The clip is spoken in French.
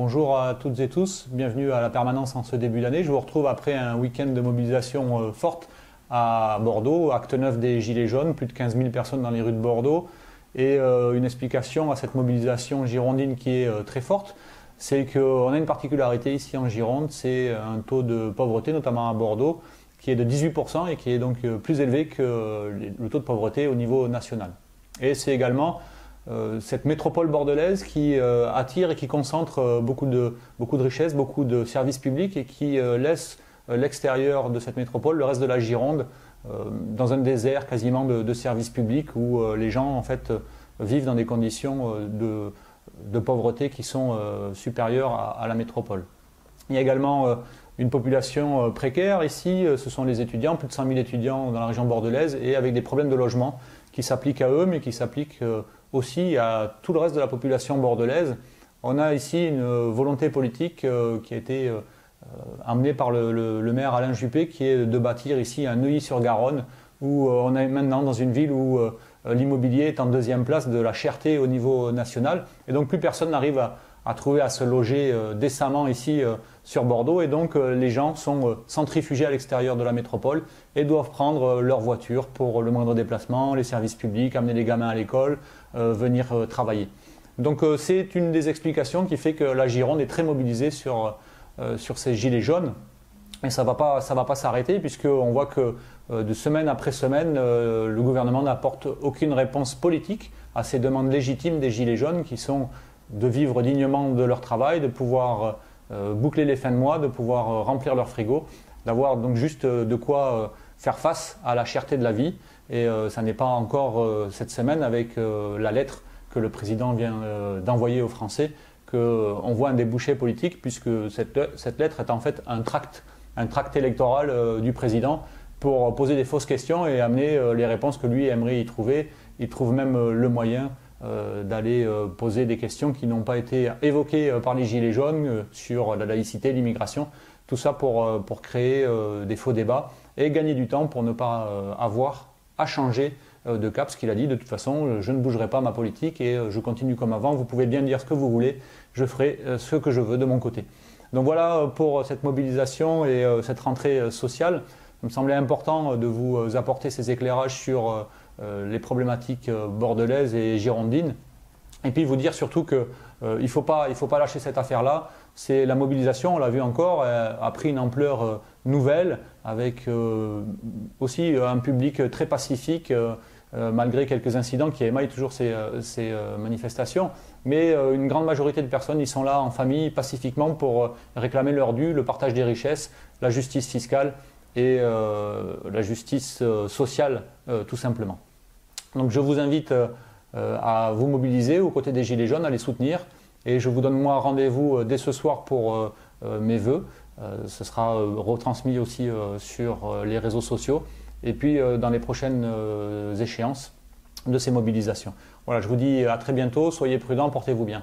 Bonjour à toutes et tous, bienvenue à la permanence en ce début d'année. Je vous retrouve après un week-end de mobilisation forte à Bordeaux, acte 9 des Gilets jaunes, plus de 15 000 personnes dans les rues de Bordeaux. Et une explication à cette mobilisation girondine qui est très forte, c'est qu'on a une particularité ici en Gironde, c'est un taux de pauvreté, notamment à Bordeaux, qui est de 18% et qui est donc plus élevé que le taux de pauvreté au niveau national. Et c'est également cette métropole bordelaise qui attire et qui concentre beaucoup de richesses, beaucoup de services publics et qui laisse l'extérieur de cette métropole, le reste de la Gironde, dans un désert quasiment de services publics où les gens en fait vivent dans des conditions de pauvreté qui sont supérieures à la métropole. Il y a également une population précaire ici, ce sont les étudiants, plus de 100 000 étudiants dans la région bordelaise et avec des problèmes de logement qui s'appliquent à eux mais qui s'appliquent aussi à tout le reste de la population bordelaise. On a ici une volonté politique qui a été amenée par le maire Alain Juppé qui est de bâtir ici un Neuilly-sur-Garonne où on est maintenant dans une ville où l'immobilier est en deuxième place de la cherté au niveau national et donc plus personne n'arrive à trouver à se loger décemment ici sur Bordeaux et donc les gens sont centrifugés à l'extérieur de la métropole et doivent prendre leur voiture pour le moindre déplacement, les services publics, amener les gamins à l'école, venir travailler. Donc c'est une des explications qui fait que la Gironde est très mobilisée sur ces gilets jaunes et ça va pas s'arrêter puisqu'on voit que de semaine après semaine le gouvernement n'apporte aucune réponse politique à ces demandes légitimes des gilets jaunes qui sont de vivre dignement de leur travail, de pouvoir boucler les fins de mois, de pouvoir remplir leur frigo, d'avoir donc juste de quoi faire face à la cherté de la vie. Et ça n'est pas encore cette semaine avec la lettre que le président vient d'envoyer aux Français qu'on voit un débouché politique puisque cette lettre est en fait un tract électoral du président pour poser des fausses questions et amener les réponses que lui aimerait y trouver. Il trouve même le moyen d'aller poser des questions qui n'ont pas été évoquées par les Gilets jaunes sur la laïcité, l'immigration, tout ça pour créer des faux débats et gagner du temps pour ne pas avoir à changer de cap, ce qu'il a dit, de toute façon, je ne bougerai pas ma politique et je continue comme avant, vous pouvez bien dire ce que vous voulez, je ferai ce que je veux de mon côté. Donc voilà pour cette mobilisation et cette rentrée sociale. Il me semblait important de vous apporter ces éclairages sur les problématiques bordelaises et girondines. Et puis vous dire surtout qu'il ne faut pas lâcher cette affaire-là. C'est la mobilisation, on l'a vu encore, a pris une ampleur nouvelle avec aussi un public très pacifique malgré quelques incidents qui émaillent toujours ces manifestations. Mais une grande majorité de personnes, ils sont là en famille, pacifiquement, pour réclamer leur dû, le partage des richesses, la justice fiscale et la justice sociale, tout simplement. Donc je vous invite à vous mobiliser aux côtés des Gilets jaunes, à les soutenir. Et je vous donne moi rendez-vous dès ce soir pour mes vœux. Ce sera retransmis aussi sur les réseaux sociaux et puis dans les prochaines échéances de ces mobilisations. Voilà, je vous dis à très bientôt, soyez prudents, portez-vous bien.